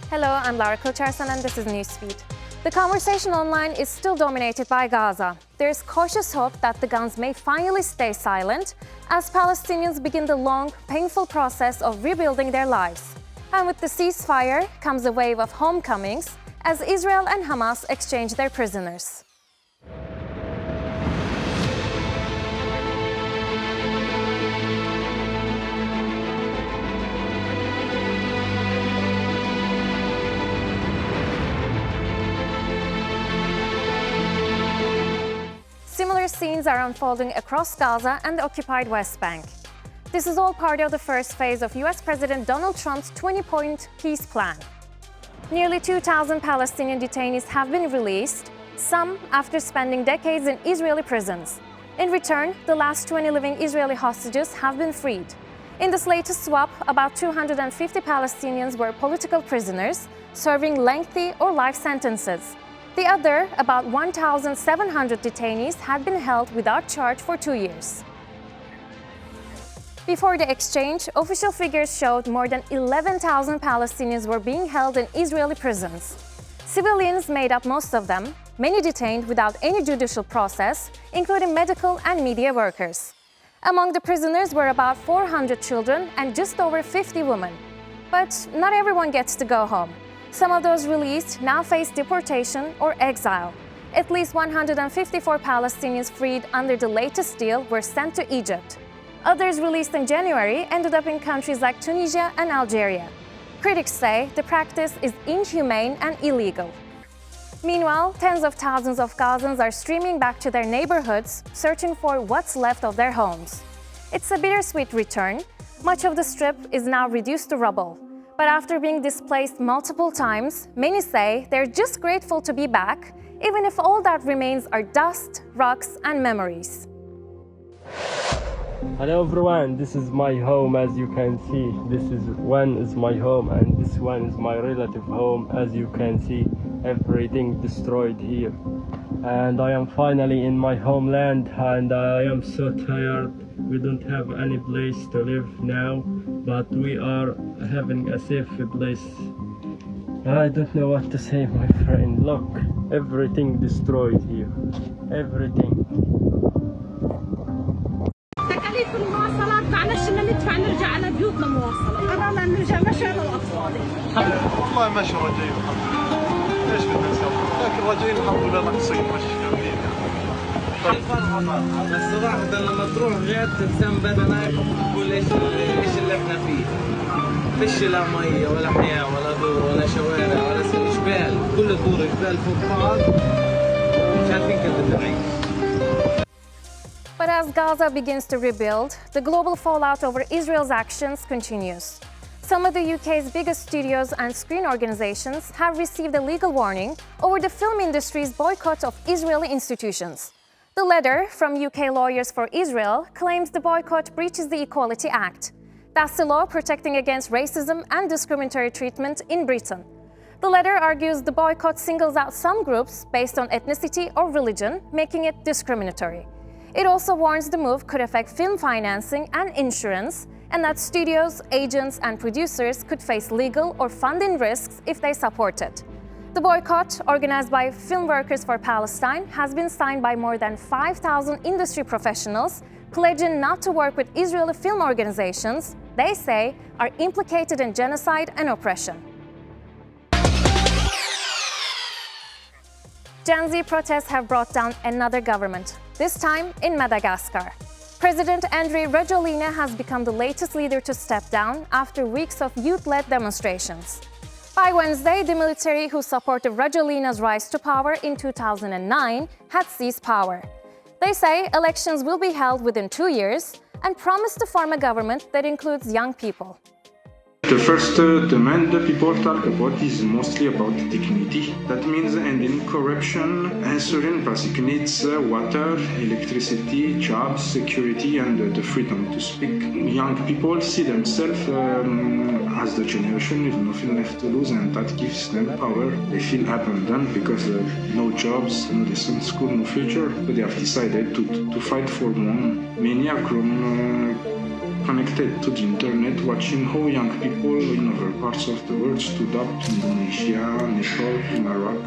Hello, I'm Lara Koçarsan and this is Newsfeed. The conversation online is still dominated by Gaza. There is cautious hope that the guns may finally stay silent as Palestinians begin the long, painful process of rebuilding their lives. And with the ceasefire comes a wave of homecomings as Israel and Hamas exchange their prisoners. Similar scenes are unfolding across Gaza and the occupied West Bank. This is all part of the first phase of US President Donald Trump's 20-point peace plan. Nearly 2,000 Palestinian detainees have been released, some after spending decades in Israeli prisons. In return, the last 20 living Israeli hostages have been freed. In this latest swap, about 250 Palestinians were political prisoners, serving lengthy or life sentences. The other, about 1,700 detainees, had been held without charge for 2 years. Before the exchange, official figures showed more than 11,000 Palestinians were being held in Israeli prisons. Civilians made up most of them, many detained without any judicial process, including medical and media workers. Among the prisoners were about 400 children and just over 50 women. But not everyone gets to go home. Some of those released now face deportation or exile. At least 154 Palestinians freed under the latest deal were sent to Egypt. Others released in January ended up in countries like Tunisia and Algeria. Critics say the practice is inhumane and illegal. Meanwhile, tens of thousands of Gazans are streaming back to their neighborhoods, searching for what's left of their homes. It's a bittersweet return. Much of the strip is now reduced to rubble. But after being displaced multiple times, many say they're just grateful to be back, even if all that remains are dust, rocks, and memories. Hello everyone, this is my home. As you can see, this one is my home and this one is my relative home. As you can see, everything destroyed here. And I am finally in my homeland and I am so tired. We don't have any place to live now, but we are having a safe place. I don't know what to say, my friend. Look, everything destroyed here. Everything. تكاليف المواصلات معناش إن ندفع نرجع على بيوتنا مواصلة. قررنا نرجع مشي على الأطفال. والله ماشي راجعين الحمد لله. ليش بدنا نسافر؟ لكن راجعين الحمد لله ناقصين ماشي كاملين. بس صراحة لما تروح جهة الإنسان بدنا يقول إيش اللي إحنا فيه. فيش لا مية ولا حياة ولا دور ولا شوارع ولا جبال. كل دور جبال فوق بعض. مش عارفين كيف نعيش. But as Gaza begins to rebuild, the global fallout over Israel's actions continues. Some of the UK's biggest studios and screen organizations have received a legal warning over the film industry's boycott of Israeli institutions. The letter from UK Lawyers for Israel claims the boycott breaches the Equality Act. That's the law protecting against racism and discriminatory treatment in Britain. The letter argues the boycott singles out some groups based on ethnicity or religion, making it discriminatory. It also warns the move could affect film financing and insurance, and that studios, agents, and producers could face legal or funding risks if they support it. The boycott, organized by Film Workers for Palestine, has been signed by more than 5,000 industry professionals, pledging not to work with Israeli film organizations they say are implicated in genocide and oppression. Gen Z protests have brought down another government, this time in Madagascar. President Andry Rajoelina has become the latest leader to step down after weeks of youth-led demonstrations. By Wednesday, the military who supported Rajoelina's rise to power in 2009 had seized power. They say elections will be held within 2 years and promise to form a government that includes young people. The first demand people talk about is mostly about dignity. That means ending corruption, answering basic needs, water, electricity, jobs, security, and the freedom to speak. Young people see themselves as the generation with nothing left to lose, and that gives them power. They feel abandoned because no jobs, no decent school, no future. But they have decided to fight for more. Many are grown connected to the internet, watching how young people in other parts of the world stood up, Indonesia, Nepal, Iraq.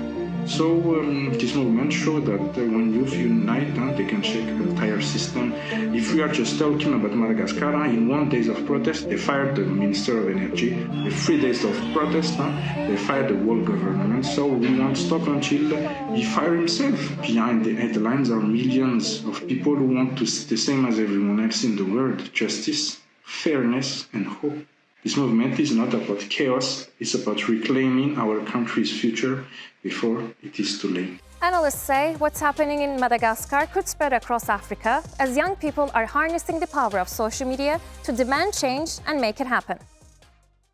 So this movement showed that when youth unite, they can shake the entire system. If we are just talking about Madagascar, in 1 day of protest, they fired the Minister of Energy. In 3 days of protest, they fired the whole government. So we won't stop until he fires himself. Behind the headlines are millions of people who want to see the same as everyone else in the world: justice, fairness, and hope. This movement is not about chaos, it's about reclaiming our country's future before it is too late. Analysts say what's happening in Madagascar could spread across Africa as young people are harnessing the power of social media to demand change and make it happen.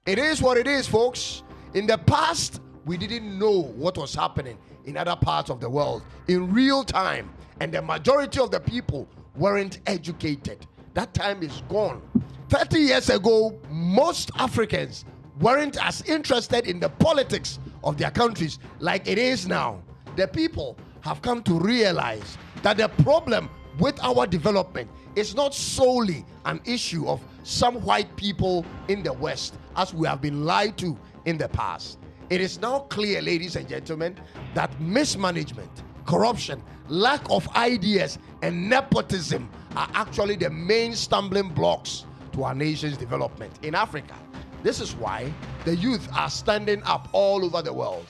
It is what it is, folks. In the past, we didn't know what was happening in other parts of the world in real time, and the majority of the people weren't educated. That time is gone. 30 years ago, most Africans weren't as interested in the politics of their countries like it is now. The people have come to realize that the problem with our development is not solely an issue of some white people in the West, as we have been lied to in the past. It is now clear, ladies and gentlemen, that mismanagement, corruption, lack of ideas, and nepotism are actually the main stumbling blocks to our nation's development in Africa. This is why the youth are standing up all over the world.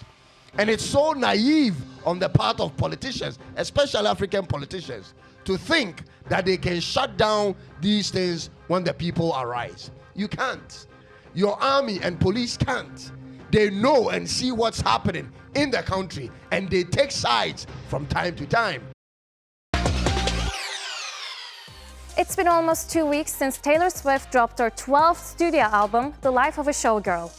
And it's so naive on the part of politicians, especially African politicians, to think that they can shut down these things when the people arise. You can't. Your army and police can't. They know and see what's happening in the country, and they take sides from time to time. It's been almost 2 weeks since Taylor Swift dropped her 12th studio album, The Life of a Showgirl.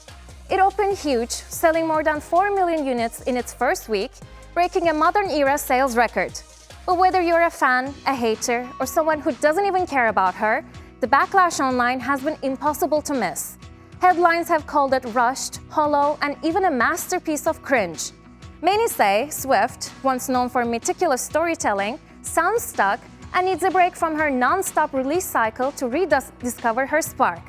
It opened huge, selling more than 4 million units in its first week, breaking a modern-era sales record. But whether you're a fan, a hater, or someone who doesn't even care about her, the backlash online has been impossible to miss. Headlines have called it rushed, hollow, and even a masterpiece of cringe. Many say Swift, once known for meticulous storytelling, sounds stuck and needs a break from her non-stop release cycle to rediscover her spark.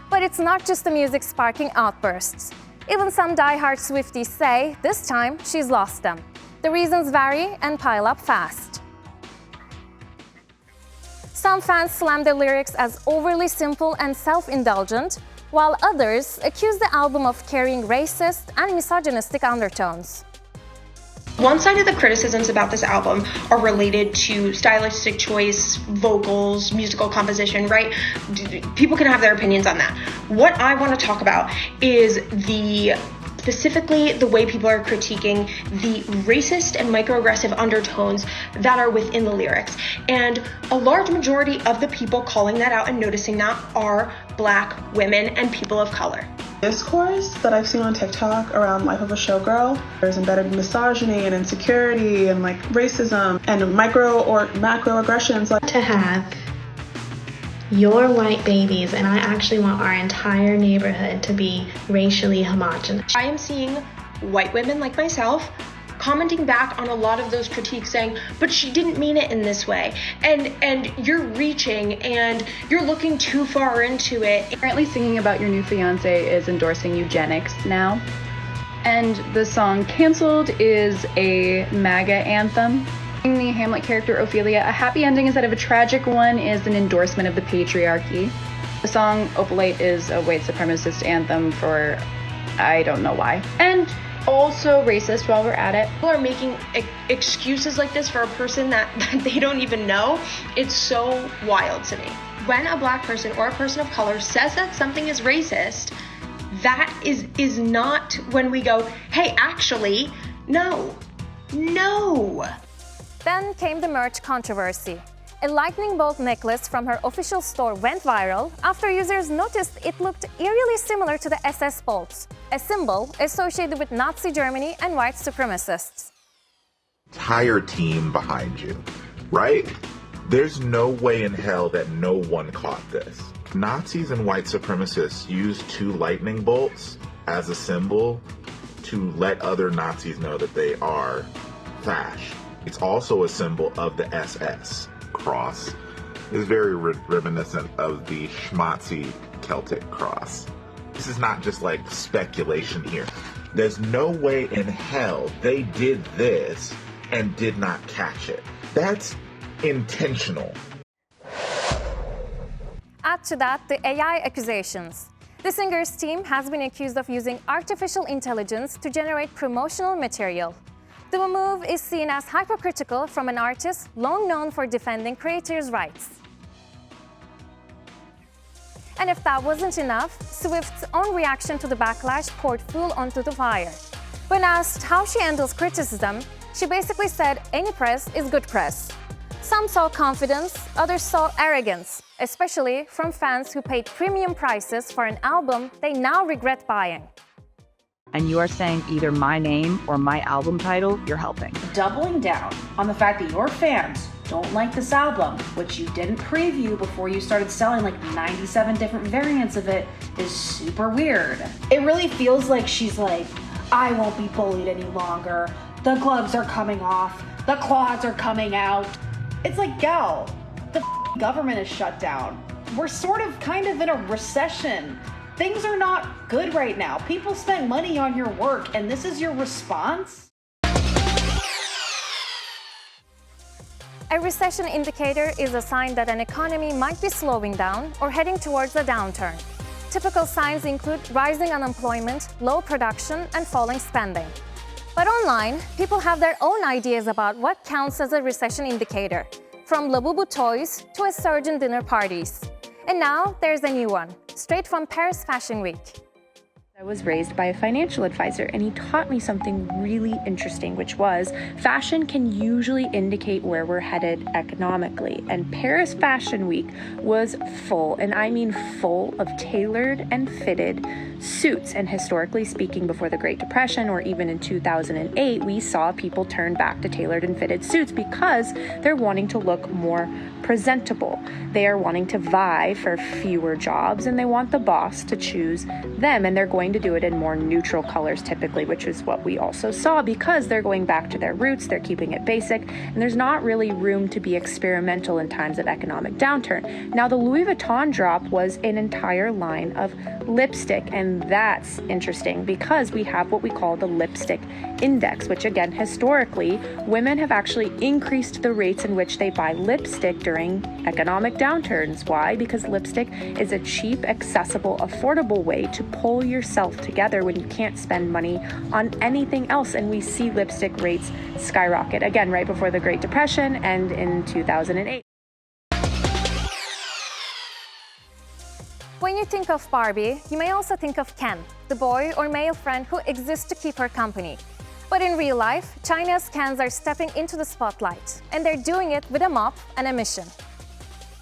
But it's not just the music sparking outbursts. Even some die-hard Swifties say this time she's lost them. The reasons vary and pile up fast. Some fans slam the lyrics as overly simple and self-indulgent, while others accuse the album of carrying racist and misogynistic undertones. One side of the criticisms about this album are related to stylistic choice, vocals, musical composition, right? People can have their opinions on that. What I want to talk about is specifically the way people are critiquing the racist and microaggressive undertones that are within the lyrics. And a large majority of the people calling that out and noticing that are Black women and people of color. Discourse that I've seen on TikTok around Life of a Showgirl, there's embedded misogyny and insecurity and like racism and micro or macroaggressions. To have your white babies, and I actually want our entire neighborhood to be racially homogenous. I am seeing white women like myself commenting back on a lot of those critiques saying, but she didn't mean it in this way, and you're reaching and you're looking too far into it. Currently singing about your new fiance is endorsing eugenics now, and the song Cancelled is a MAGA anthem. The Hamlet character Ophelia, a happy ending instead of a tragic one, is an endorsement of the patriarchy. The song Opalate is a white supremacist anthem for I don't know why. And also racist while we're at it. People are making excuses like this for a person that they don't even know. It's so wild to me. When a Black person or a person of color says that something is racist, that is not when we go, hey, actually, no. Then came the merch controversy. A lightning bolt necklace from her official store went viral after users noticed it looked eerily similar to the SS bolts, a symbol associated with Nazi Germany and white supremacists. Entire team behind you, right? There's no way in hell that no one caught this. Nazis and white supremacists used 2 lightning bolts as a symbol to let other Nazis know that they are fash. It's also a symbol of the SS cross, is very reminiscent of the schmatzy Celtic cross. This is not just like speculation here. There's no way in hell they did this and did not catch it. That's intentional. Add to that the AI accusations. The singer's team has been accused of using artificial intelligence to generate promotional material. The move is seen as hypocritical from an artist long known for defending creators' rights. And if that wasn't enough, Swift's own reaction to the backlash poured fuel onto the fire. When asked how she handles criticism, she basically said any press is good press. Some saw confidence, others saw arrogance, especially from fans who paid premium prices for an album they now regret buying. And you are saying either my name or my album title, you're helping. Doubling down on the fact that your fans don't like this album, which you didn't preview before you started selling like 97 different variants of it, is super weird. It really feels like she's like, I won't be bullied any longer. The gloves are coming off. The claws are coming out. It's like, gal, the government is shut down. We're sort of kind of in a recession. Things are not good right now. People spend money on your work, and this is your response? A recession indicator is a sign that an economy might be slowing down or heading towards a downturn. Typical signs include rising unemployment, low production, and falling spending. But online, people have their own ideas about what counts as a recession indicator, from Labubu toys to a surge in dinner parties. And now there's a new one, straight from Paris Fashion Week. I was raised by a financial advisor, and he taught me something really interesting, which was fashion can usually indicate where we're headed economically. And Paris Fashion Week was full, and I mean full, of tailored and fitted suits. And historically speaking, before the Great Depression or even in 2008, we saw people turn back to tailored and fitted suits because they're wanting to look more presentable. They are wanting to vie for fewer jobs, and they want the boss to choose them, and they're going to do it in more neutral colors typically, which is what we also saw because they're going back to their roots, they're keeping it basic, and there's not really room to be experimental in times of economic downturn. Now, the Louis Vuitton drop was an entire line of lipstick, and that's interesting because we have what we call the lipstick index, which again, historically, women have actually increased the rates in which they buy lipstick during economic downturns. Why? Because lipstick is a cheap, accessible, affordable way to pull yourself together when you can't spend money on anything else. And we see lipstick rates skyrocket again right before the Great Depression and in 2008. When you think of Barbie, you may also think of Ken, the boy or male friend who exists to keep her company. But in real life, China's Kens are stepping into the spotlight, and they're doing it with a mop and a mission.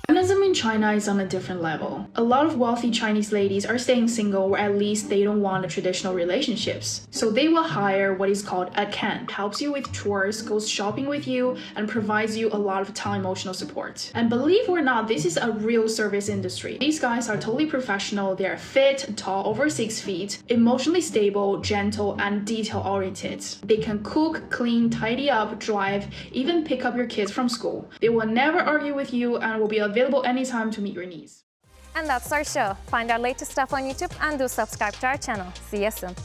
Feminism in China is on a different level. A lot of wealthy Chinese ladies are staying single, or at least they don't want the traditional relationships. So they will hire what is called a Ken. Helps you with chores, goes shopping with you, and provides you a lot of time emotional support. And believe it or not, this is a real service industry. These guys are totally professional. They are fit, tall, over 6 feet, emotionally stable, gentle, and detail-oriented. They can cook, clean, tidy up, drive, even pick up your kids from school. They will never argue with you and will be available anytime to meet your needs. And that's our show. Find our latest stuff on YouTube and do subscribe to our channel. See you soon.